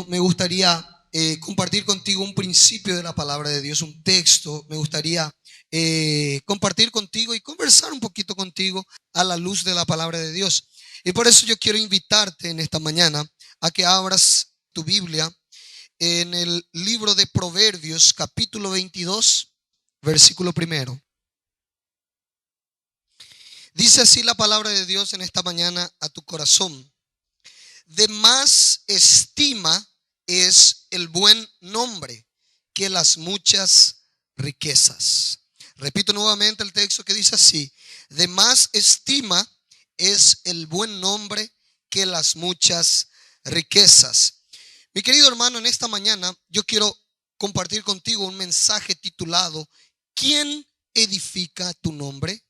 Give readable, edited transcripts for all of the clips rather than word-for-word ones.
me gustaría compartir contigo un principio de la palabra de Dios, un texto. Me gustaría compartir contigo y conversar un poquito contigo a la luz de la palabra de Dios. Y por eso yo quiero invitarte en esta mañana a que abras tu Biblia en el libro de Proverbios, capítulo 22, versículo primero. Dice así la palabra de Dios en esta mañana a tu corazón: de más estima es el buen nombre que las muchas riquezas. Repito nuevamente el texto que dice así: de más estima es el buen nombre que las muchas riquezas. Mi querido hermano, en esta mañana yo quiero compartir contigo un mensaje titulado ¿Quién edifica tu nombre?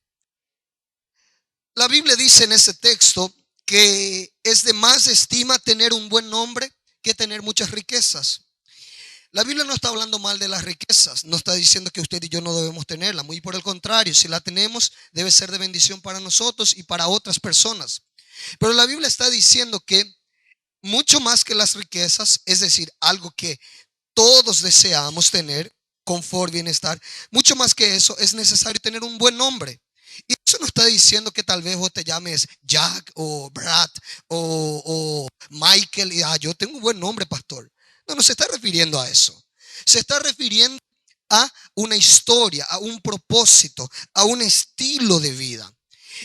La Biblia dice en ese texto que es de más estima tener un buen nombre que tener muchas riquezas. La Biblia no está hablando mal de las riquezas, no está diciendo que usted y yo no debemos tenerla, muy por el contrario, si la tenemos debe ser de bendición para nosotros y para otras personas. Pero la Biblia está diciendo que mucho más que las riquezas, es decir, algo que todos deseamos tener, confort, bienestar, mucho más que eso es necesario tener un buen nombre. Y eso no está diciendo que tal vez vos te llames Jack o Brad o Michael y yo tengo un buen nombre, pastor. No se está refiriendo a eso. Se está refiriendo a una historia, a un propósito, a un estilo de vida.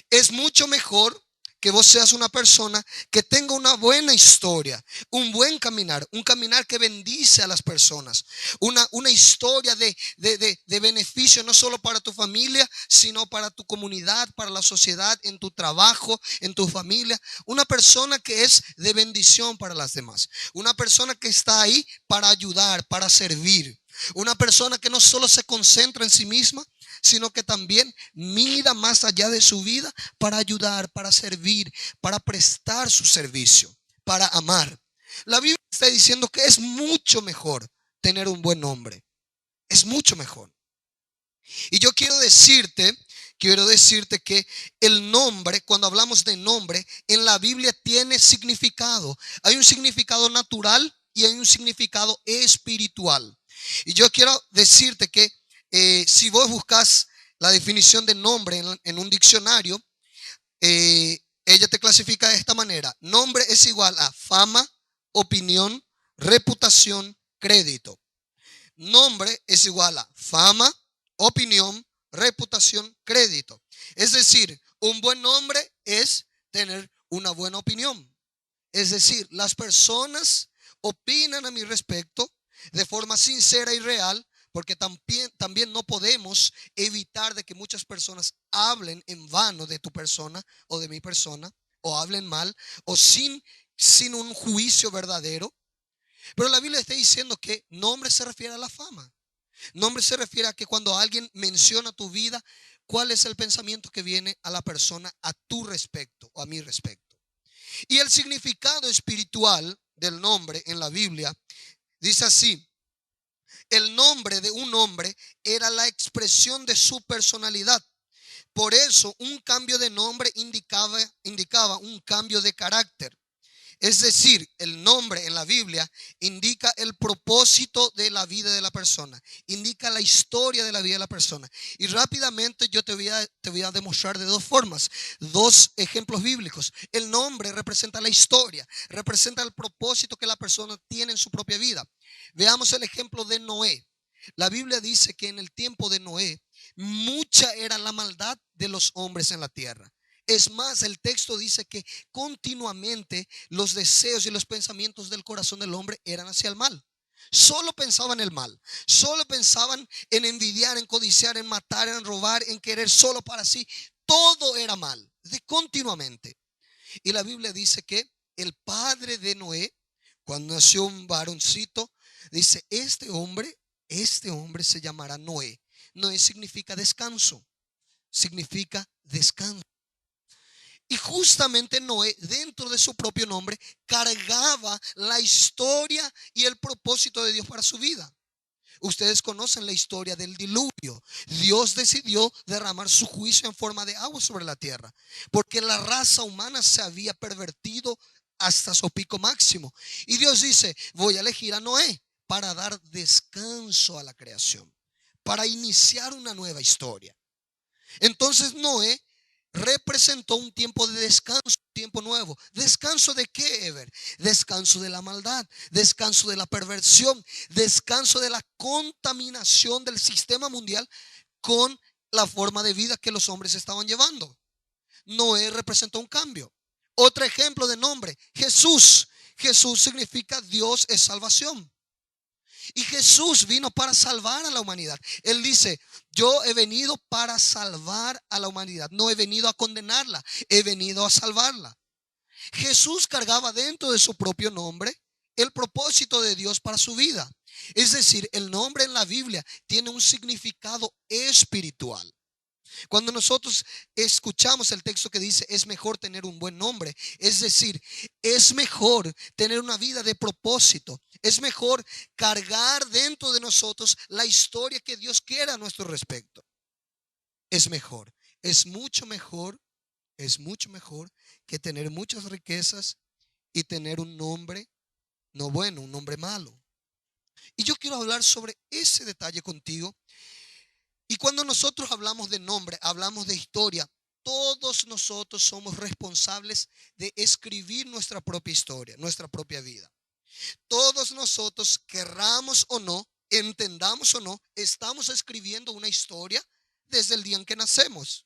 Es mucho mejor que vos seas una persona que tenga una buena historia, un buen caminar, un caminar que bendice a las personas, una historia de beneficio no solo para tu familia, sino para tu comunidad, para la sociedad, en tu trabajo, en tu familia. Una persona que es de bendición para las demás, una persona que está ahí para ayudar, para servir, una persona que no solo se concentra en sí misma, sino que también mira más allá de su vida para ayudar, para servir, para prestar su servicio, para amar. La Biblia está diciendo que es mucho mejor tener un buen nombre. Es mucho mejor. Y yo quiero decirte que el nombre, cuando hablamos de nombre, en la Biblia tiene significado. Hay un significado natural y hay un significado espiritual. Y yo quiero decirte que si vos buscas la definición de nombre en un diccionario, ella te clasifica de esta manera: nombre es igual a fama, opinión, reputación, crédito. Nombre es igual a fama, opinión, reputación, crédito. Es decir, un buen nombre es tener una buena opinión. Es decir, las personas opinan a mi respecto de forma sincera y real, porque también no podemos evitar de que muchas personas hablen en vano de tu persona o de mi persona, o hablen mal, o sin un juicio verdadero. Pero la Biblia está diciendo que nombre se refiere a la fama. Nombre se refiere a que cuando alguien menciona tu vida, ¿cuál es el pensamiento que viene a la persona a tu respecto o a mi respecto? Y el significado espiritual del nombre en la Biblia dice así: el nombre de un hombre era la expresión de su personalidad. Por eso un cambio de nombre indicaba un cambio de carácter. Es decir, el nombre en la Biblia indica el propósito de la vida de la persona, indica la historia de la vida de la persona. Y rápidamente yo te voy a demostrar de dos formas, dos ejemplos bíblicos. El nombre representa la historia, representa el propósito que la persona tiene en su propia vida. Veamos el ejemplo de Noé. La Biblia dice que en el tiempo de Noé, mucha era la maldad de los hombres en la tierra. Es más, el texto dice que continuamente los deseos y los pensamientos del corazón del hombre eran hacia el mal. Solo pensaban en el mal, solo pensaban en envidiar, en codiciar, en matar, en robar, en querer solo para sí. Todo era mal, continuamente. Y la Biblia dice que el padre de Noé, cuando nació un varoncito, dice: este hombre se llamará Noé. Noé significa descanso, significa descanso. Y justamente Noé, dentro de su propio nombre, cargaba la historia y el propósito de Dios para su vida. Ustedes conocen la historia del diluvio. Dios decidió derramar su juicio en forma de agua sobre la tierra, porque la raza humana se había pervertido hasta su pico máximo. Y Dios dice, voy a elegir a Noé para dar descanso a la creación, para iniciar una nueva historia. Entonces Noé representó un tiempo de descanso, un tiempo nuevo. ¿Descanso de qué, Ever? Descanso de la maldad, descanso de la perversión, descanso de la contaminación del sistema mundial con la forma de vida que los hombres estaban llevando. Noé representó un cambio. Otro ejemplo de nombre, Jesús. Jesús significa Dios es salvación. Y Jesús vino para salvar a la humanidad. Él dice, yo he venido para salvar a la humanidad. No he venido a condenarla, he venido a salvarla. Jesús cargaba dentro de su propio nombre el propósito de Dios para su vida. Es decir, el nombre en la Biblia tiene un significado espiritual. Cuando nosotros escuchamos el texto que dice es mejor tener un buen nombre, es decir, es mejor tener una vida de propósito, es mejor cargar dentro de nosotros la historia que Dios quiere a nuestro respecto. Es mejor, es mucho mejor que tener muchas riquezas y tener un nombre no bueno, un nombre malo. Y yo quiero hablar sobre ese detalle contigo. Y cuando nosotros hablamos de nombre, hablamos de historia, todos nosotros somos responsables de escribir nuestra propia historia, nuestra propia vida. Todos nosotros, querramos o no, entendamos o no, estamos escribiendo una historia desde el día en que nacemos.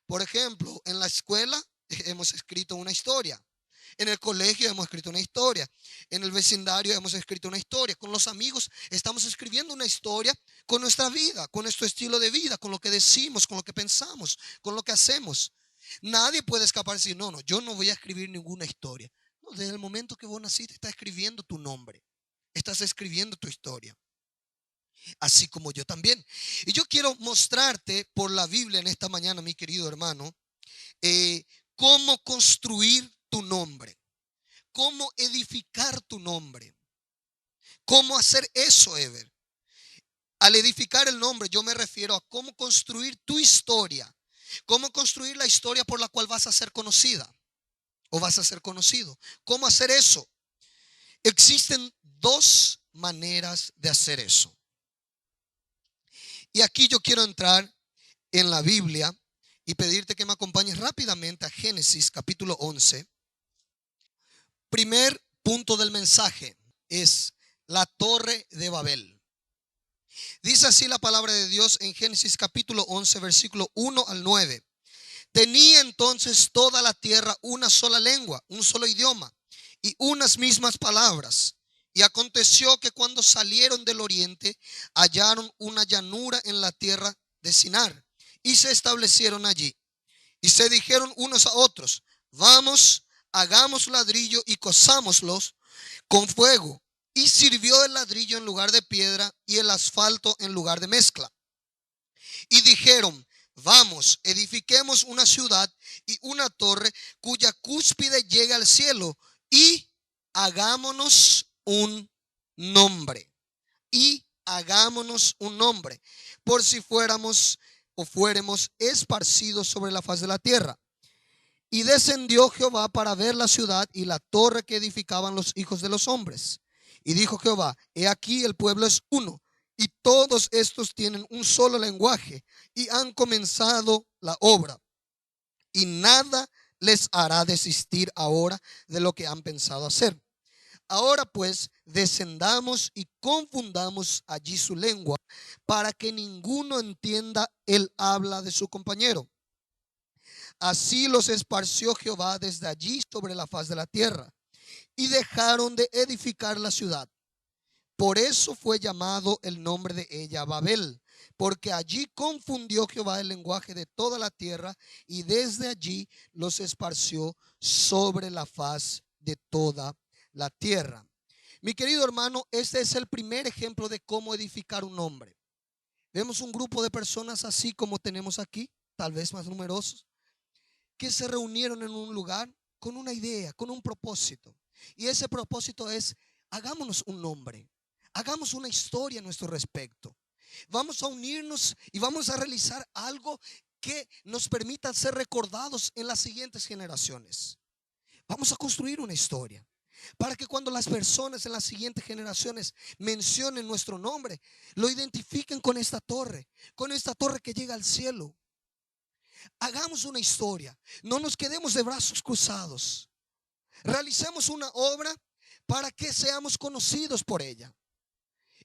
Por ejemplo, en la escuela hemos escrito una historia. En el colegio hemos escrito una historia. En el vecindario hemos escrito una historia. Con los amigos estamos escribiendo una historia con nuestra vida, con nuestro estilo de vida, con lo que decimos, con lo que pensamos, con lo que hacemos. Nadie puede escapar y decir, no, yo no voy a escribir ninguna historia. No, desde el momento que vos naciste estás escribiendo tu nombre. Estás escribiendo tu historia. Así como yo también. Y yo quiero mostrarte por la Biblia en esta mañana, mi querido hermano, cómo construir tu nombre, cómo edificar tu nombre, cómo hacer eso, Ever. Al edificar el nombre, yo me refiero a cómo construir tu historia, cómo construir la historia por la cual vas a ser conocida o vas a ser conocido. ¿Cómo hacer eso? Existen dos maneras de hacer eso. Y aquí yo quiero entrar en la Biblia y pedirte que me acompañes rápidamente a Génesis capítulo 11. Primer punto del mensaje es la Torre de Babel. Dice así la palabra de Dios en Génesis capítulo 11, versículo 1 al 9. Tenía entonces toda la tierra una sola lengua, un solo idioma y unas mismas palabras. Y aconteció que cuando salieron del oriente, hallaron una llanura en la tierra de Sinar y se establecieron allí. Y se dijeron unos a otros, vamos, hagamos ladrillo y cozámoslos con fuego. Y sirvió el ladrillo en lugar de piedra y el asfalto en lugar de mezcla. Y dijeron, vamos, edifiquemos una ciudad y una torre cuya cúspide llega al cielo y hagámonos un nombre. Y hagámonos un nombre, por si fuéramos esparcidos sobre la faz de la tierra. Y descendió Jehová para ver la ciudad y la torre que edificaban los hijos de los hombres. Y dijo Jehová, he aquí el pueblo es uno, y todos estos tienen un solo lenguaje, y han comenzado la obra. Y nada les hará desistir ahora de lo que han pensado hacer. Ahora pues, descendamos y confundamos allí su lengua, para que ninguno entienda el habla de su compañero. Así los esparció Jehová desde allí sobre la faz de la tierra, y dejaron de edificar la ciudad. Por eso fue llamado el nombre de ella Babel, porque allí confundió Jehová el lenguaje de toda la tierra, y desde allí los esparció sobre la faz de toda la tierra. Mi querido hermano, este es el primer ejemplo de cómo edificar un nombre. Vemos un grupo de personas así como tenemos aquí, tal vez más numerosos, que se reunieron en un lugar con una idea, con un propósito. Y ese propósito es, hagámonos un nombre, hagamos una historia a nuestro respecto. Vamos a unirnos y vamos a realizar algo que nos permita ser recordados en las siguientes generaciones. Vamos a construir una historia para que cuando las personas en las siguientes generaciones mencionen nuestro nombre, lo identifiquen con esta torre que llega al cielo. Hagamos una historia, no nos quedemos de brazos cruzados. Realicemos una obra para que seamos conocidos por ella.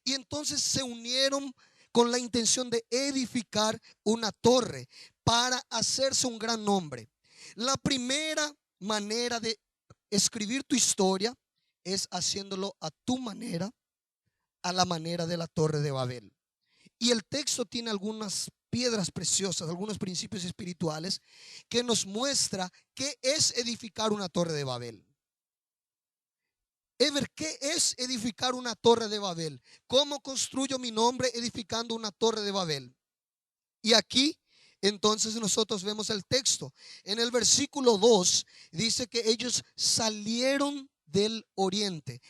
Y entonces se unieron con la intención de edificar una torre para hacerse un gran nombre. La primera manera de escribir tu historia es haciéndolo a tu manera, a la manera de la Torre de Babel. Y el texto tiene algunas piedras preciosas, algunos principios espirituales que nos muestra qué es edificar una Torre de Babel. Ever, ¿qué es edificar una Torre de Babel? ¿Cómo construyo mi nombre edificando una Torre de Babel? Y aquí entonces nosotros vemos el texto. En el versículo 2 dice que ellos salieron del oriente.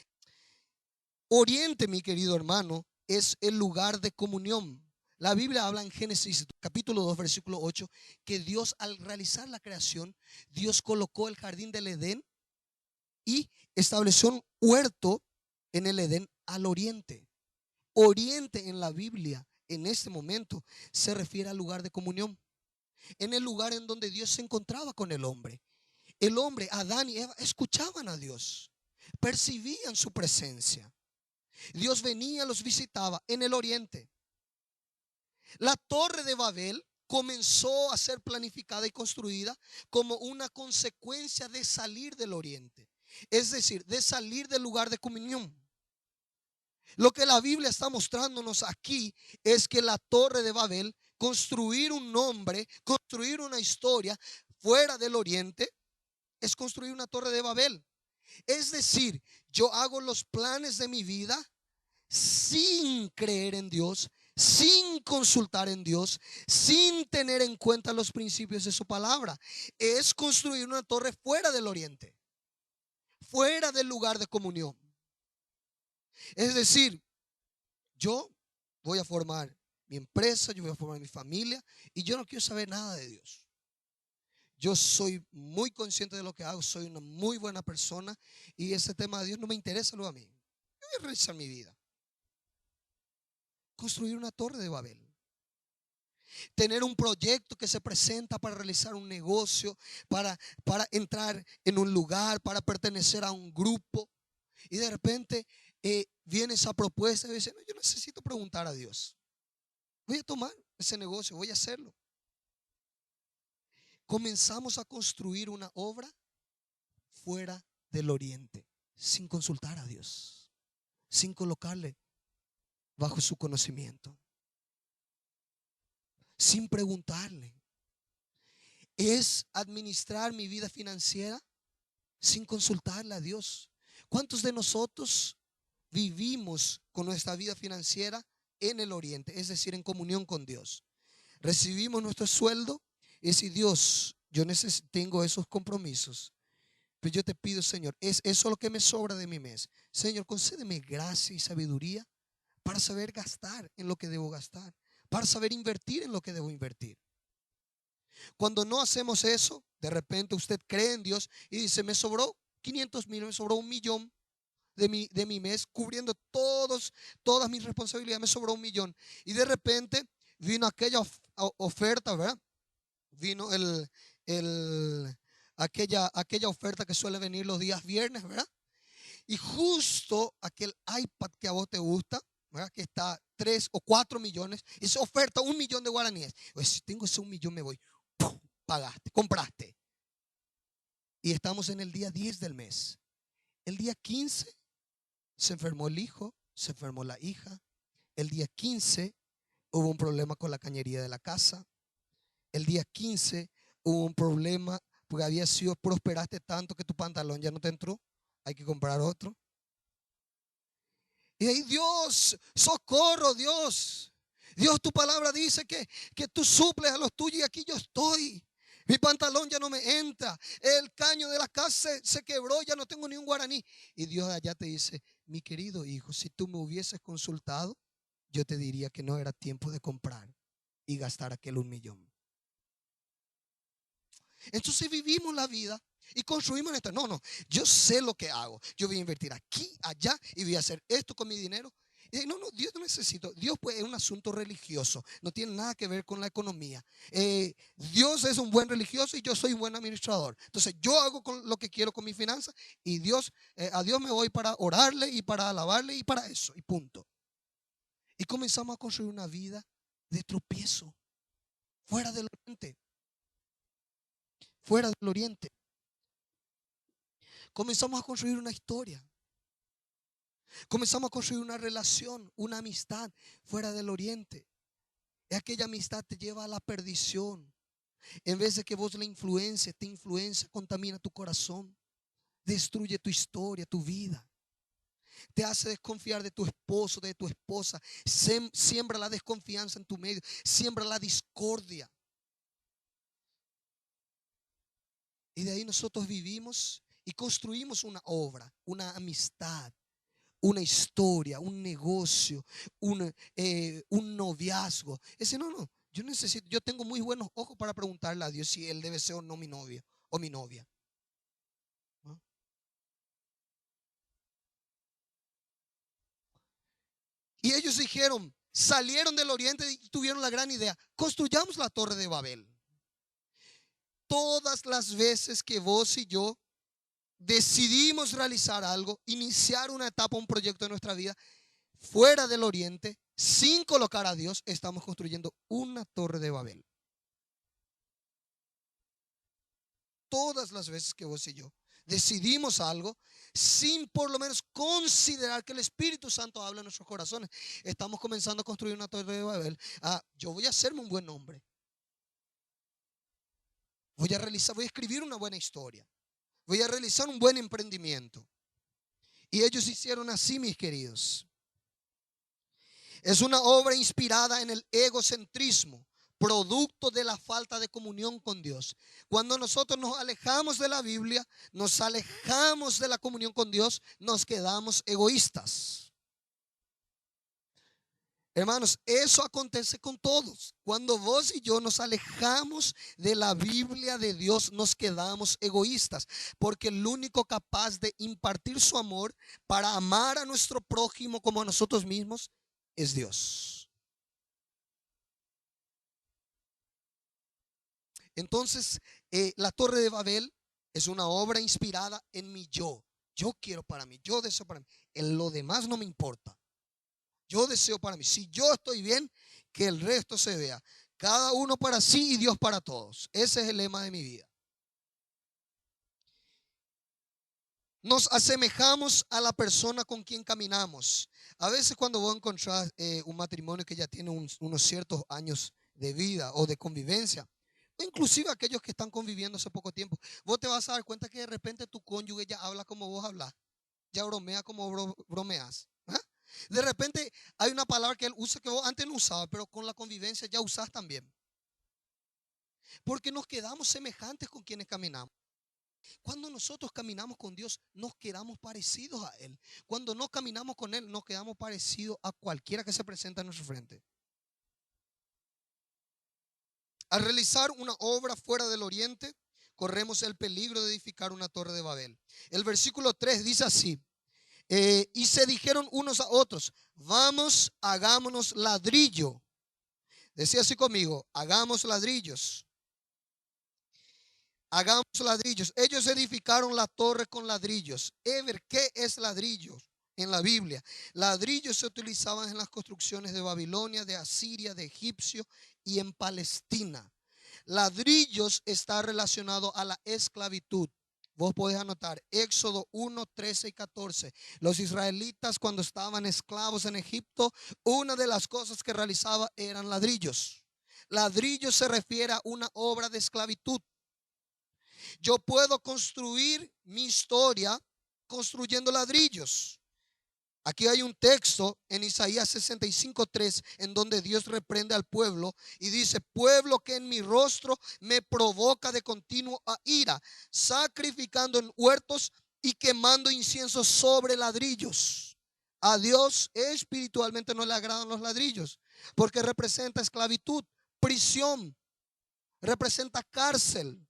Oriente, mi querido hermano, es el lugar de comunión. La Biblia habla en Génesis capítulo 2 versículo 8 que Dios, al realizar la creación, Dios colocó el jardín del Edén y estableció un huerto en el Edén al oriente. Oriente en la Biblia en este momento se refiere al lugar de comunión, en el lugar en donde Dios se encontraba con el hombre. El hombre, Adán y Eva, escuchaban a Dios, percibían su presencia. Dios venía, los visitaba en el oriente. La Torre de Babel comenzó a ser planificada y construida como una consecuencia de salir del oriente, es decir, de salir del lugar de comunión. Lo que la Biblia está mostrándonos aquí es que la Torre de Babel, construir un nombre, construir una historia fuera del oriente, es construir una Torre de Babel. Es decir, yo hago los planes de mi vida sin creer en Dios, sin consultar en Dios, sin tener en cuenta los principios de su palabra. Es construir una torre fuera del oriente, fuera del lugar de comunión. Es decir, yo voy a formar mi empresa, yo voy a formar mi familia y yo no quiero saber nada de Dios. Yo soy muy consciente de lo que hago, soy una muy buena persona y ese tema de Dios no me interesa luego a mí. Yo voy a realizar mi vida. Construir una torre de Babel. Tener un proyecto que se presenta para realizar un negocio, para entrar en un lugar, para pertenecer a un grupo. Y de repente viene esa propuesta y dice, no, yo necesito preguntar a Dios. Voy a tomar ese negocio, voy a hacerlo. Comenzamos a construir una obra fuera del oriente, sin consultar a Dios, sin colocarle bajo su conocimiento, sin preguntarle. Es administrar mi vida financiera sin consultarle a Dios. ¿Cuántos de nosotros vivimos con nuestra vida financiera en el oriente, es decir, en comunión con Dios? Recibimos nuestro sueldo y si Dios, yo tengo esos compromisos, pues yo te pido, Señor, es eso lo que me sobra de mi mes. Señor, concédeme gracia y sabiduría para saber gastar en lo que debo gastar, para saber invertir en lo que debo invertir. Cuando no hacemos eso, de repente usted cree en Dios y dice, me sobró 500,000, me sobró 1,000,000 de mi mes, cubriendo todas mis responsabilidades, me sobró 1,000,000. Y de repente vino aquella oferta, ¿verdad? Vino aquella oferta que suele venir los días viernes, ¿verdad? Y justo aquel iPad que a vos te gusta, ¿verdad? Que está 3 o 4 millones, esa oferta 1,000,000 de guaraníes. Pues si tengo ese 1,000,000 me voy. ¡Pum! Pagaste, compraste. Y estamos en el día 10 del mes. El día 15 se enfermó el hijo, se enfermó la hija. El día 15 hubo un problema con la cañería de la casa. El día 15 hubo un problema porque había sido, prosperaste tanto que tu pantalón ya no te entró. Hay que comprar otro. Y ahí, Dios, socorro, Dios. Dios, tu palabra dice que tú suples a los tuyos y aquí yo estoy. Mi pantalón ya no me entra. El caño de la casa se quebró, ya no tengo ni un guaraní. Y Dios allá te dice, mi querido hijo, si tú me hubieses consultado, yo te diría que no era tiempo de comprar y gastar aquel 1,000,000. Entonces vivimos la vida Y construimos esto. No, no, yo sé lo que hago. Yo voy a invertir aquí, allá y voy a hacer esto con mi dinero. Y no, no, Dios no necesita. Dios pues es un asunto religioso. No tiene nada que ver con la economía. Dios es un buen religioso y yo soy un buen administrador. Entonces yo hago con lo que quiero con mis finanzas y Dios, a Dios me voy para orarle y para alabarle y para eso. Y punto. Y comenzamos a construir una vida de tropiezo. Fuera del oriente. Fuera del oriente. Comenzamos a construir una historia. Comenzamos a construir una relación, una amistad fuera del oriente. Y aquella amistad te lleva a la perdición. En vez de que vos la influencia, te influencia, contamina tu corazón, destruye tu historia, tu vida. Te hace desconfiar de tu esposo, de tu esposa. Siembra la desconfianza en tu medio, siembra la discordia. Y de ahí nosotros vivimos y construimos una obra, una amistad, una historia, un negocio, un noviazgo. Ese no, yo tengo muy buenos ojos para preguntarle a Dios si Él debe ser o no mi novio o mi novia. ¿No? Y ellos dijeron, salieron del oriente y tuvieron la gran idea, construyamos la torre de Babel. Todas las veces que vos y yo decidimos realizar algo, iniciar una etapa, un proyecto de nuestra vida, fuera del oriente, sin colocar a Dios, estamos construyendo una torre de Babel. Todas las veces que vos y yo decidimos algo, sin por lo menos considerar que el Espíritu Santo habla en nuestros corazones, estamos comenzando a construir una torre de Babel. Yo voy a hacerme un buen nombre. Voy a escribir una buena historia. Voy a realizar un buen emprendimiento. Y ellos hicieron así, mis queridos. Es una obra inspirada en el egocentrismo, producto de la falta de comunión con Dios. Cuando nosotros nos alejamos de la Biblia, nos alejamos de la comunión con Dios, nos quedamos egoístas. Hermanos, eso acontece con todos. Cuando vos y yo nos alejamos de la Biblia de Dios, nos quedamos egoístas, porque el único capaz de impartir su amor para amar a nuestro prójimo como a nosotros mismos es Dios. Entonces, la Torre de Babel es una obra inspirada en mi yo. Yo quiero para mí, yo deseo para mí. En lo demás no me importa. Yo deseo para mí. Si yo estoy bien, que el resto se vea. Cada uno para sí y Dios para todos. Ese es el lema de mi vida. Nos asemejamos a la persona con quien caminamos. A veces cuando vos encontrás un matrimonio que ya tiene unos ciertos años de vida o de convivencia, o inclusive aquellos que están conviviendo hace poco tiempo, vos te vas a dar cuenta que de repente tu cónyuge ya habla como vos hablas, ya bromea como bromeas. De repente hay una palabra que él usa que vos antes no usabas, pero con la convivencia ya usás también. Porque nos quedamos semejantes con quienes caminamos. Cuando nosotros caminamos con Dios, nos quedamos parecidos a Él. Cuando no caminamos con Él, nos quedamos parecidos a cualquiera que se presenta en nuestro frente. Al realizar una obra fuera del oriente, corremos el peligro de edificar una torre de Babel. El versículo 3 dice así. Y se dijeron unos a otros, vamos, hagámonos ladrillo. Decía así conmigo, hagamos ladrillos. Hagamos ladrillos. Ellos edificaron la torre con ladrillos. ¿Qué es ladrillos en la Biblia? Ladrillos se utilizaban en las construcciones de Babilonia, de Asiria, de Egipcio y en Palestina. Ladrillos está relacionado a la esclavitud. Vos podés anotar Éxodo 1, 13 y 14. Los israelitas cuando estaban esclavos en Egipto, una de las cosas que realizaba eran ladrillos. Ladrillos se refiere a una obra de esclavitud. Yo puedo construir mi historia construyendo ladrillos. Aquí hay un texto en Isaías 65:3 en donde Dios reprende al pueblo y dice, pueblo que en mi rostro me provoca de continuo a ira, sacrificando en huertos y quemando incienso sobre ladrillos. A Dios espiritualmente no le agradan los ladrillos porque representa esclavitud, prisión, representa cárcel.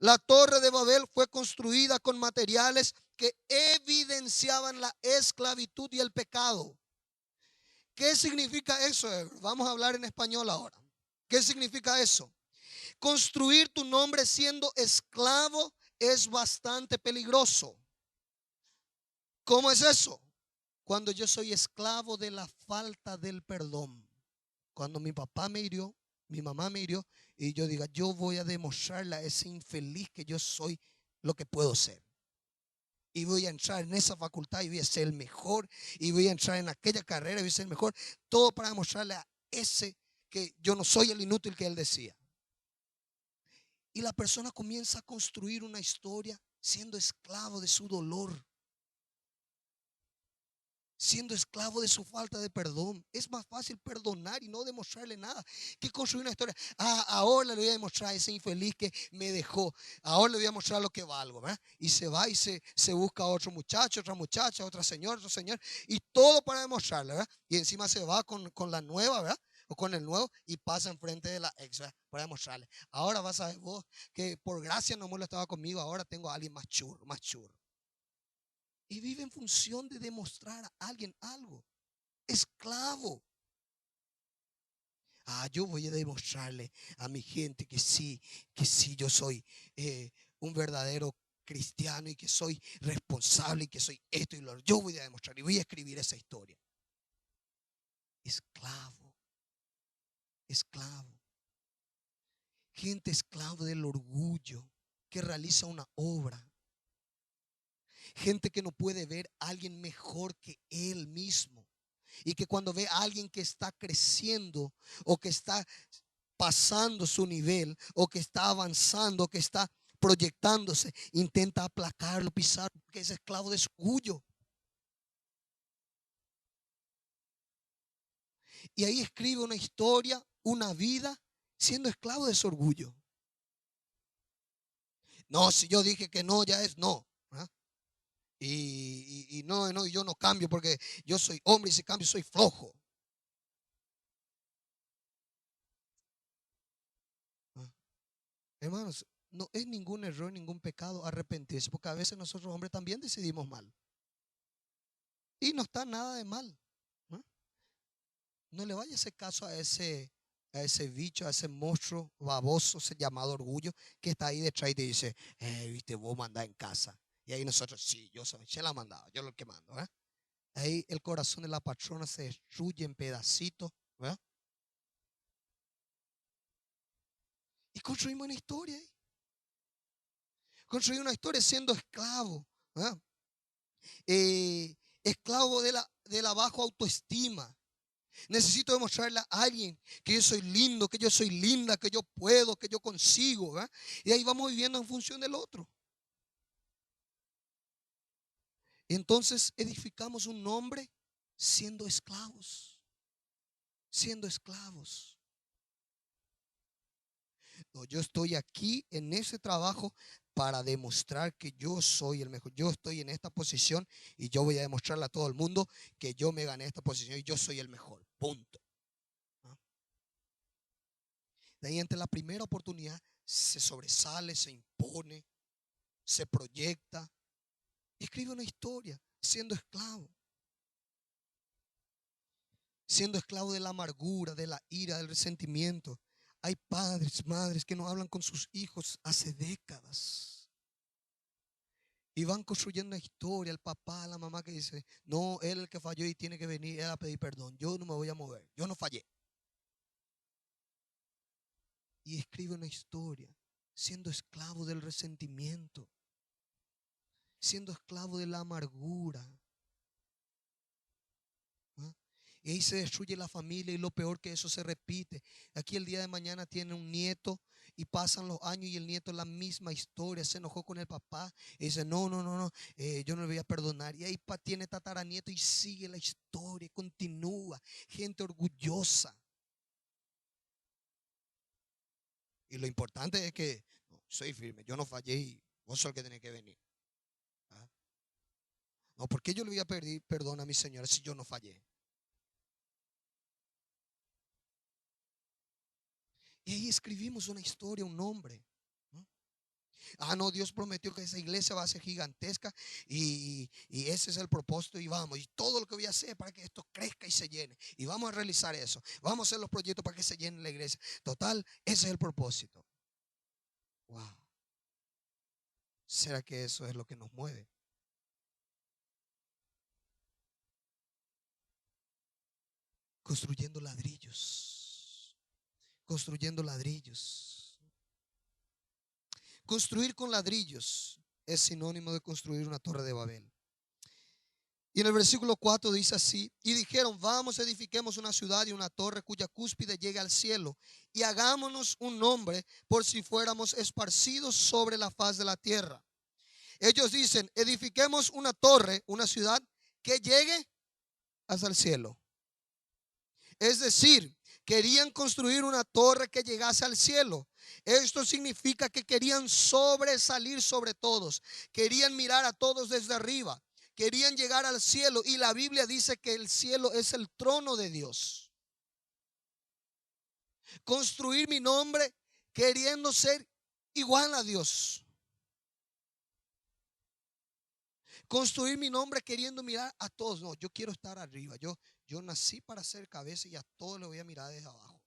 La torre de Babel fue construida con materiales que evidenciaban la esclavitud y el pecado. ¿Qué significa eso? Vamos a hablar en español ahora. ¿Qué significa eso? Construir tu nombre siendo esclavo es bastante peligroso. ¿Cómo es eso? Cuando yo soy esclavo de la falta del perdón. Cuando mi papá me hirió, mi mamá me hirió, y yo diga, yo voy a demostrarle a ese infeliz que yo soy lo que puedo ser. Y voy a entrar en esa facultad y voy a ser el mejor. Y voy a entrar en aquella carrera y voy a ser el mejor. Todo para demostrarle a ese que yo no soy el inútil que él decía. Y la persona comienza a construir una historia siendo esclavo de su dolor, siendo esclavo de su falta de perdón. Es más fácil perdonar y no demostrarle nada que construir una historia. Ahora le voy a demostrar a ese infeliz que me dejó. Ahora le voy a mostrar lo que valgo, ¿verdad? Y se va y se busca a otro muchacho, otra muchacha, otra señora, otro señor. Y todo para demostrarle, ¿verdad? Y encima se va con la nueva, ¿verdad? O con el nuevo y pasa enfrente de la ex, ¿verdad? Para demostrarle. Ahora vas a ver vos que por gracia no molestaba conmigo. Ahora tengo a alguien más churro, más churro. Y vive en función de demostrar a alguien algo. Esclavo. Yo voy a demostrarle a mi gente que sí, yo soy un verdadero cristiano y que soy responsable y que soy esto y lo otro. Yo voy a demostrar y voy a escribir esa historia. Esclavo. Esclavo. Gente esclavo del orgullo que realiza una obra. Gente que no puede ver a alguien mejor que él mismo. Y que cuando ve a alguien que está creciendo o que está pasando su nivel o que está avanzando, o que está proyectándose, intenta aplacarlo, pisar, porque es esclavo de su orgullo. Y ahí escribe una historia, una vida, siendo esclavo de su orgullo. No, si yo dije que no, ya es no. ¿Ah? Y no, yo no cambio porque yo soy hombre y si cambio soy flojo. ¿Ah? Hermanos, no es ningún error, ningún pecado arrepentirse, porque a veces nosotros hombres también decidimos mal. Y no está nada de mal. ¿No? No le vaya a hacer caso a ese bicho, a ese monstruo baboso llamado orgullo que está ahí detrás y te dice, viste, vos mandás en casa. Y ahí nosotros, sí, yo soy, se la mandaba, yo lo que mando. Ahí el corazón de la patrona se destruye en pedacitos. ¿Verdad? Y construimos una historia ahí. Construimos una historia siendo esclavo. ¿Verdad? Esclavo de la baja autoestima. Necesito demostrarle a alguien que yo soy lindo, que yo soy linda, que yo puedo, que yo consigo. ¿Verdad? Y ahí vamos viviendo en función del otro. Entonces edificamos un nombre siendo esclavos. Siendo esclavos. No, yo estoy aquí en ese trabajo para demostrar que yo soy el mejor. Yo estoy en esta posición y yo voy a demostrarle a todo el mundo que yo me gané esta posición y yo soy el mejor. Punto. ¿Ah? De ahí ante la primera oportunidad se sobresale, se impone, se proyecta y escribe una historia siendo esclavo. Siendo esclavo de la amargura, de la ira, del resentimiento. Hay padres, madres que no hablan con sus hijos hace décadas. Y van construyendo una historia, el papá, la mamá que dice, no, él es el que falló y tiene que venir él a pedir perdón. Yo no me voy a mover, yo no fallé. Y escribe una historia, siendo esclavo del resentimiento, siendo esclavo de la amargura. ¿Ah? Y ahí se destruye la familia y lo peor que eso se repite. Aquí el día de mañana tiene un nieto y pasan los años y el nieto la misma historia. Se enojó con el papá y dice, no, yo no le voy a perdonar. Y ahí tiene tataranieto y sigue la historia, continúa. Gente orgullosa. Y lo importante es que no, soy firme, yo no fallé y vos sos el que tenés que venir. ¿Ah? No, ¿por qué yo le voy a pedir perdón a mi señora si yo no fallé? Y ahí escribimos una historia, un nombre. ¿No? No, Dios prometió que esa iglesia va a ser gigantesca y ese es el propósito y vamos. Y todo lo que voy a hacer para que esto crezca y se llene. Y vamos a realizar eso. Vamos a hacer los proyectos para que se llene la iglesia. Total, ese es el propósito. Wow. ¿Será que eso es lo que nos mueve? Construyendo ladrillos. Construyendo ladrillos. Construir con ladrillos es sinónimo de construir una torre de Babel. Y en el versículo 4 dice así: y dijeron, vamos, edifiquemos una ciudad y una torre cuya cúspide llegue al cielo, y hagámonos un nombre por si fuéramos esparcidos sobre la faz de la tierra. Ellos dicen, edifiquemos una torre, una ciudad que llegue hasta el cielo. Es decir, querían construir una torre que llegase al cielo. Esto significa que querían sobresalir sobre todos. Querían mirar a todos desde arriba. Querían llegar al cielo. Y la Biblia dice que el cielo es el trono de Dios. Construir mi nombre queriendo ser igual a Dios. Construir mi nombre queriendo mirar a todos. No, yo quiero estar arriba. Yo nací para ser cabeza y a todos le voy a mirar desde abajo.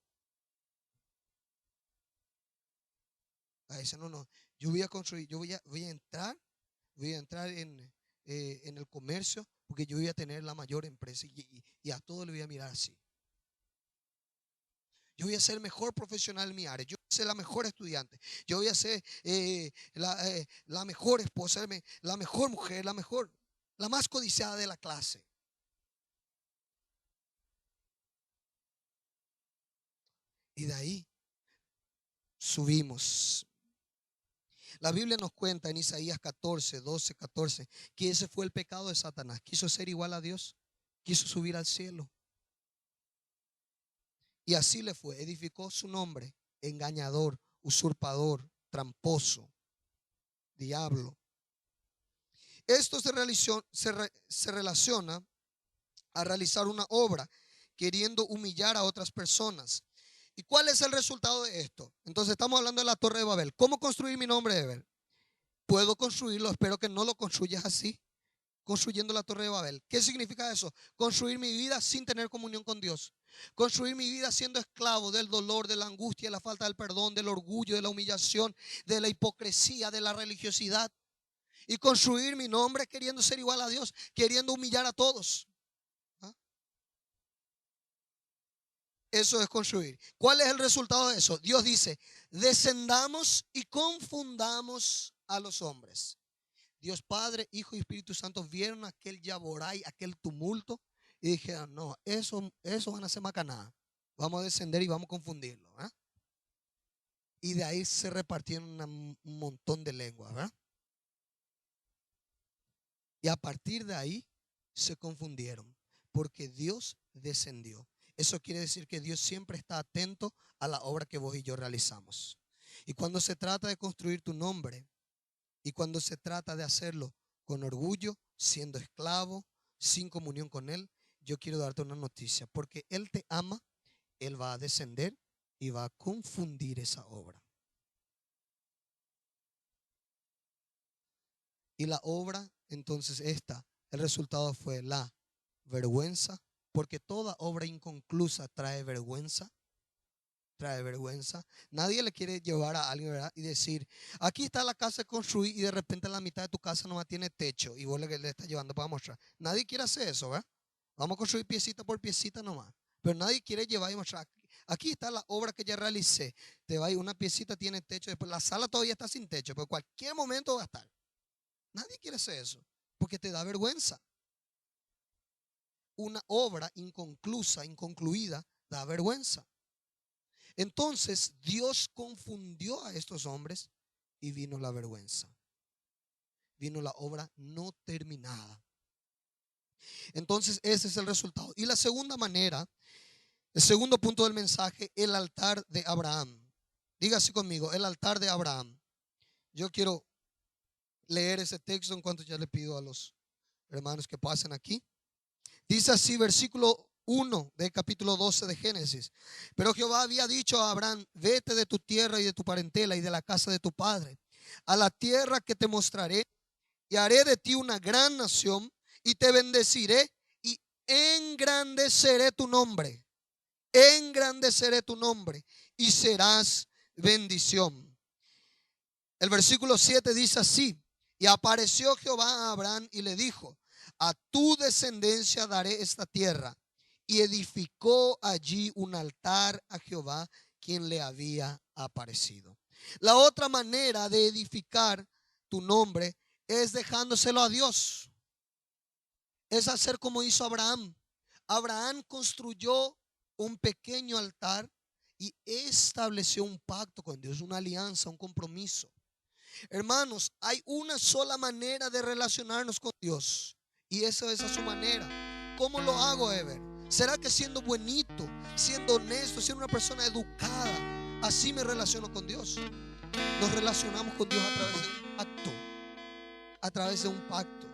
A ese no. Yo voy a construir, voy a entrar en el comercio porque yo voy a tener la mayor empresa y a todos le voy a mirar así. Yo voy a ser el mejor profesional en mi área. Yo voy a ser la mejor estudiante. Yo voy a ser la mejor esposa, la mejor mujer, la más codiciada de la clase. Y de ahí subimos. La Biblia nos cuenta en Isaías 14, 12, 14 que ese fue el pecado de Satanás. Quiso ser igual a Dios. Quiso subir al cielo. Y así le fue. Edificó su nombre: engañador, usurpador, tramposo, diablo. Esto se relaciona a realizar una obra queriendo humillar a otras personas. ¿Y cuál es el resultado de esto? Entonces estamos hablando de la Torre de Babel. ¿Cómo construir mi nombre de Babel? Puedo construirlo, espero que no lo construyas así, construyendo la Torre de Babel. ¿Qué significa eso? Construir mi vida sin tener comunión con Dios. Construir mi vida siendo esclavo del dolor, de la angustia, de la falta del perdón, del orgullo, de la humillación, de la hipocresía, de la religiosidad. Y construir mi nombre queriendo ser igual a Dios, queriendo humillar a todos. Eso es construir. ¿Cuál es el resultado de eso? Dios dice, descendamos y confundamos a los hombres. Dios Padre, Hijo y Espíritu Santo vieron aquel yaboray, aquel tumulto y dijeron, no, eso van a ser macanada. Vamos a descender y vamos a confundirlo. Y de ahí se repartieron un montón de lenguas. Y a partir de ahí se confundieron porque Dios descendió. Eso quiere decir que Dios siempre está atento a la obra que vos y yo realizamos. Y cuando se trata de construir tu nombre y cuando se trata de hacerlo con orgullo, siendo esclavo, sin comunión con Él, yo quiero darte una noticia. Porque Él te ama, Él va a descender y va a confundir esa obra. Y la obra, entonces el resultado fue la vergüenza. Porque toda obra inconclusa trae vergüenza. Trae vergüenza. Nadie le quiere llevar a alguien, ¿verdad? Y decir, aquí está la casa construida y de repente la mitad de tu casa no tiene techo y vos le estás llevando para mostrar. Nadie quiere hacer eso, ¿verdad? Vamos a construir piecita por piecita nomás. Pero nadie quiere llevar y mostrar. Aquí está la obra que ya realicé. Te va y una piecita tiene techo. Después la sala todavía está sin techo, pero en cualquier momento va a estar. Nadie quiere hacer eso porque te da vergüenza. Una obra inconclusa, incongluida, da vergüenza. Entonces Dios confundió a estos hombres y vino la vergüenza. Vino la obra no terminada. Entonces ese es el resultado. Y la segunda manera, el segundo punto del mensaje, el altar de Abraham. Dígase conmigo, el altar de Abraham. Yo quiero leer ese texto en cuanto ya le pido a los hermanos que pasen aquí. Dice así, versículo 1 del capítulo 12 de Génesis. Pero Jehová había dicho a Abraham, vete de tu tierra y de tu parentela y de la casa de tu padre a la tierra que te mostraré, y haré de ti una gran nación, y te bendeciré y engrandeceré tu nombre. Engrandeceré tu nombre y serás bendición. El versículo 7 dice así: y apareció Jehová a Abraham y le dijo: a tu descendencia daré esta tierra. Y edificó allí un altar a Jehová, quien le había aparecido. La otra manera de edificar tu nombre es dejándoselo a Dios. Es hacer como hizo Abraham. Abraham construyó un pequeño altar y estableció un pacto con Dios, una alianza, un compromiso. Hermanos, hay una sola manera de relacionarnos con Dios, y eso es a su manera. ¿Cómo lo hago, Ever? ¿Será que siendo bonito, siendo honesto, siendo una persona educada, así me relaciono con Dios? Nos relacionamos con Dios a través de un pacto. A través de un pacto.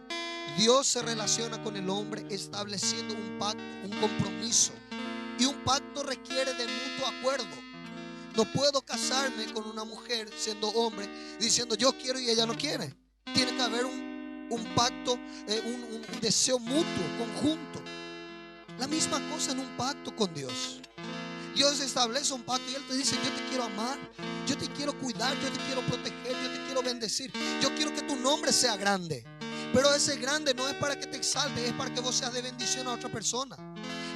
Dios se relaciona con el hombre estableciendo un pacto, un compromiso. Y un pacto requiere de mutuo acuerdo. No puedo casarme con una mujer siendo hombre diciendo yo quiero y ella no quiere. Tiene que haber un pacto, un deseo mutuo, conjunto. La misma cosa en un pacto con Dios. Dios establece un pacto y Él te dice: yo te quiero amar, yo te quiero cuidar, yo te quiero proteger, yo te quiero bendecir, yo quiero que tu nombre sea grande. Pero ese grande no es para que te exalte, es para que vos seas de bendición a otra persona.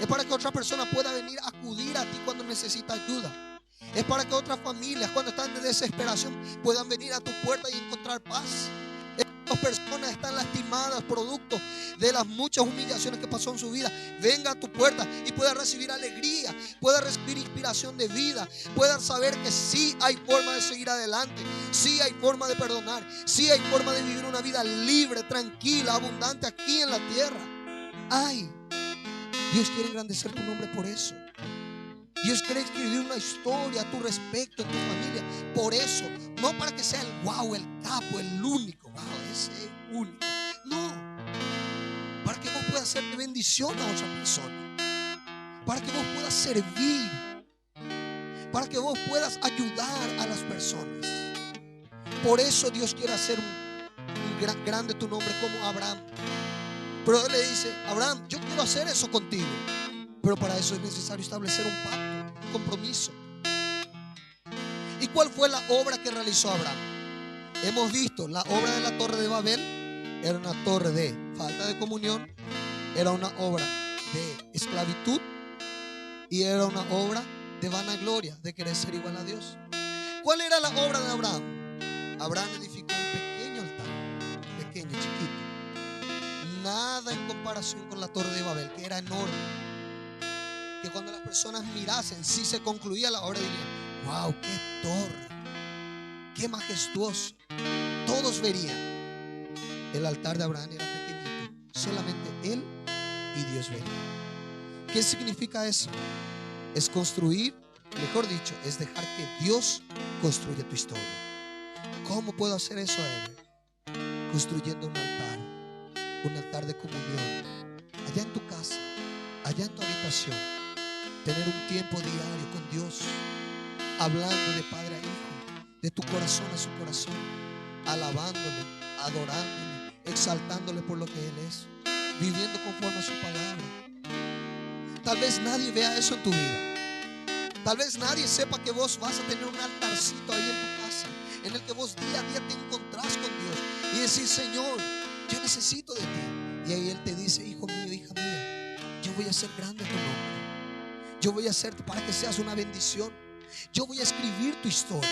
Es para que otra persona pueda venir a acudir a ti cuando necesita ayuda. Es para que otras familias, cuando están en desesperación, puedan venir a tu puerta y encontrar paz. Las personas están lastimadas producto de las muchas humillaciones que pasó en su vida. Venga a tu puerta y pueda recibir alegría, pueda recibir inspiración de vida, pueda saber que sí hay forma de seguir adelante, sí hay forma de perdonar, sí hay forma de vivir una vida libre, tranquila, abundante aquí en la tierra. Ay, Dios quiere engrandecer tu nombre por eso. Dios quiere escribir una historia a tu respecto, en tu familia. Por eso, no para que sea el wow, el capo, el único. Wow, ese es único. No, para que vos puedas ser de bendición a otra persona. Para que vos puedas servir. Para que vos puedas ayudar a las personas. Por eso Dios quiere hacer un grande tu nombre como Abraham. Pero Él le dice: Abraham, yo quiero hacer eso contigo. Pero para eso es necesario establecer un pacto, un compromiso. ¿Y cuál fue la obra que realizó Abraham? Hemos visto la obra de la Torre de Babel. Era una torre de falta de comunión, era una obra de esclavitud y era una obra de vanagloria, de querer ser igual a Dios. ¿Cuál era la obra de Abraham? Abraham edificó un pequeño altar, pequeño, chiquito, nada en comparación con la Torre de Babel, que era enorme. Que cuando las personas mirasen, si se concluía la obra, dirían: wow, qué torre, qué majestuoso. Todos verían. El altar de Abraham era pequeñito, solamente él y Dios verían. ¿Qué significa eso? Es construir, mejor dicho, es dejar que Dios construya tu historia. ¿Cómo puedo hacer eso, Ever? Construyendo un altar de comunión, allá en tu casa, allá en tu habitación. Tener un tiempo diario con Dios, hablando de padre a hijo, de tu corazón a su corazón, alabándole, adorándole, exaltándole por lo que Él es, viviendo conforme a su palabra. Tal vez nadie vea eso en tu vida. Tal vez nadie sepa que vos vas a tener un altarcito ahí en tu casa, en el que vos día a día te encontrás con Dios y decís: Señor, yo necesito de ti. Y ahí Él te dice: hijo mío, hija mía, yo voy a hacer grande tu nombre. Yo voy a hacerte para que seas una bendición. Yo voy a escribir tu historia.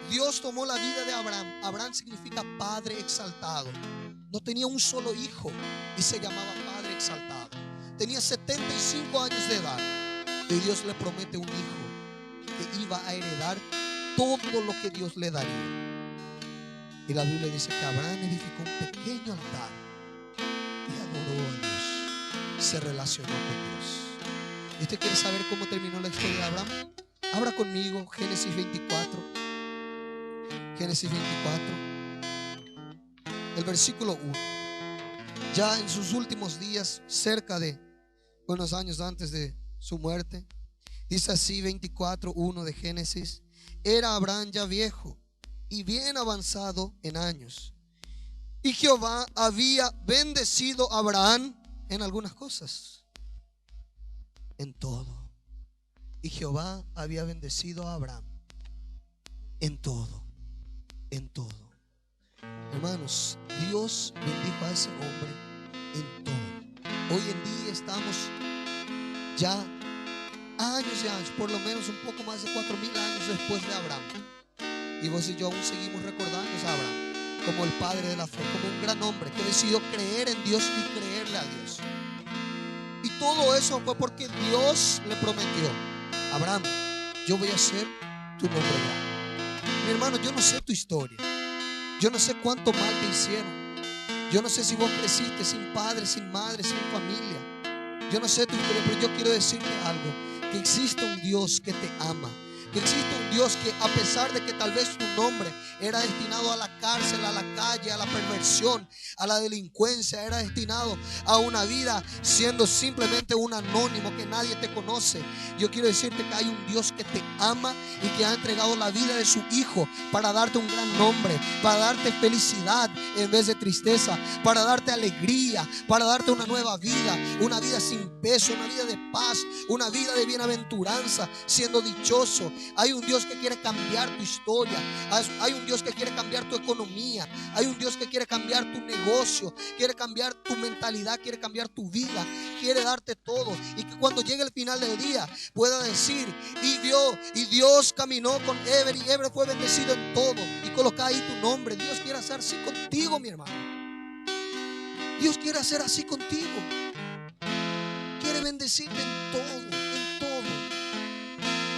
Dios tomó la vida de Abraham. Abraham significa padre exaltado. No tenía un solo hijo y se llamaba padre exaltado. Tenía 75 años de edad y Dios le promete un hijo que iba a heredar todo lo que Dios le daría. Y la Biblia dice que Abraham edificó un pequeño altar y adoró a Dios. Se relacionó con Dios. ¿Y usted quiere saber cómo terminó la historia de Abraham? Abra conmigo Génesis 24. Génesis 24, el versículo 1. Ya en sus últimos días, cerca de unos años antes de su muerte, dice así 24:1 de Génesis: era Abraham ya viejo y bien avanzado en años. Y Jehová había bendecido a Abraham en algunas cosas, en todo. Y Jehová había bendecido a Abraham en todo, en todo. Hermanos, Dios bendijo a ese hombre en todo. Hoy en día estamos ya años y años, por lo menos un poco más de 4000 años después de Abraham. Y vos y yo aún seguimos recordando a Abraham como el padre de la fe, como un gran hombre que decidió creer en Dios y creerle a Dios. Y todo eso fue porque Dios le prometió: Abraham, yo voy a hacer tu nombre grande. Mi hermano, yo no sé tu historia. Yo no sé cuánto mal te hicieron. Yo no sé si vos creciste sin padre, sin madre, sin familia. Yo no sé tu historia, pero yo quiero decirte algo: que existe un Dios que te ama. Que existe un Dios que, a pesar de que tal vez tu nombre era destinado a la cárcel, a la calle, a la perversión, a la delincuencia, era destinado a una vida siendo simplemente un anónimo que nadie te conoce, yo quiero decirte que hay un Dios que te ama y que ha entregado la vida de su Hijo para darte un gran nombre, para darte felicidad en vez de tristeza, para darte alegría, para darte una nueva vida, una vida sin peso, una vida de paz, una vida de bienaventuranza, siendo dichoso. Hay un Dios que quiere cambiar tu historia. Hay un Dios que quiere cambiar tu economía. Hay un Dios que quiere cambiar tu negocio, quiere cambiar tu mentalidad, quiere cambiar tu vida, quiere darte todo. Y que cuando llegue el final del día pueda decir: y Dios caminó con Eber, y Eber fue bendecido en todo. Y coloca ahí tu nombre. Dios quiere hacer así contigo, mi hermano. Dios quiere hacer así contigo. Quiere bendecirte en todo, en todo.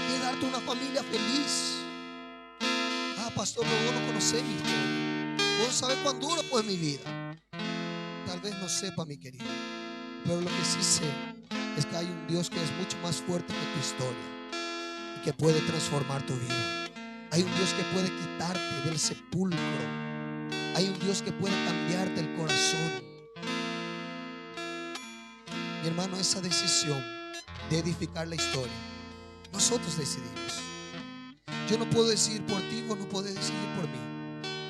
Quiere darte una familia feliz. Ah, pastor, pero vos no conocés mi historia. Vos no sabés cuán duro fue mi vida. Tal vez no sepa, mi querido, pero lo que sí sé es que hay un Dios que es mucho más fuerte que tu historia y que puede transformar tu vida. Hay un Dios que puede quitarte del sepulcro. Hay un Dios que puede cambiarte el corazón. Mi hermano, esa decisión de edificar la historia, nosotros decidimos. Yo no puedo decidir por ti, vos no podés decidir por mí.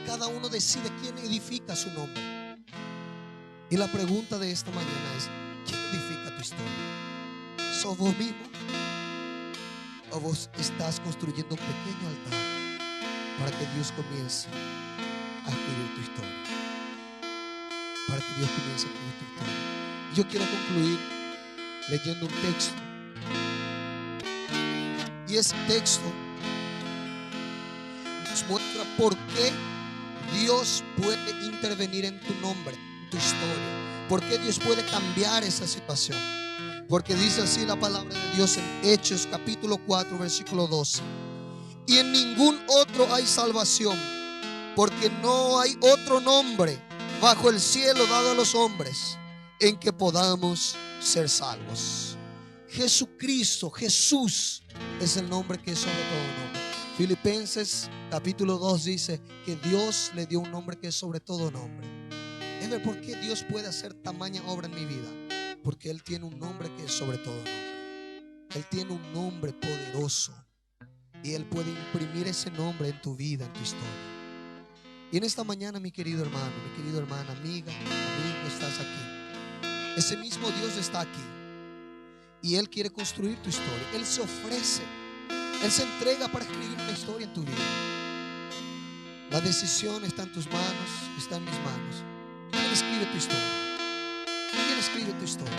Cada uno decide quién edifica su nombre. Y la pregunta de esta mañana es: ¿quién edifica tu historia? ¿Sos vos mismo? ¿O vos estás construyendo un pequeño altar para que Dios comience a escribir tu historia? Para que Dios comience a escribir tu historia. Yo quiero concluir leyendo un texto. Y ese texto nos muestra por qué Dios puede intervenir en tu nombre, en tu historia. Por qué Dios puede cambiar esa situación. Porque dice así la palabra de Dios en Hechos capítulo 4 versículo 12: y en ningún otro hay salvación, porque no hay otro nombre bajo el cielo dado a los hombres en que podamos ser salvos. Jesucristo, Jesús es el nombre que es sobre todo nombre. Filipenses capítulo 2 dice que Dios le dio un nombre que es sobre todo nombre. Es ver por qué Dios puede hacer tamaña obra en mi vida. Porque Él tiene un nombre que es sobre todo nombre. Él tiene un nombre poderoso y Él puede imprimir ese nombre en tu vida, en tu historia. Y en esta mañana, mi querido hermano, mi querida hermana, amiga, amigo, estás aquí. Ese mismo Dios está aquí y Él quiere construir tu historia. Él se ofrece, Él se entrega para escribir una historia en tu vida. La decisión está en tus manos, está en mis manos. ¿Quién escribe tu historia? ¿Quién escribe tu historia?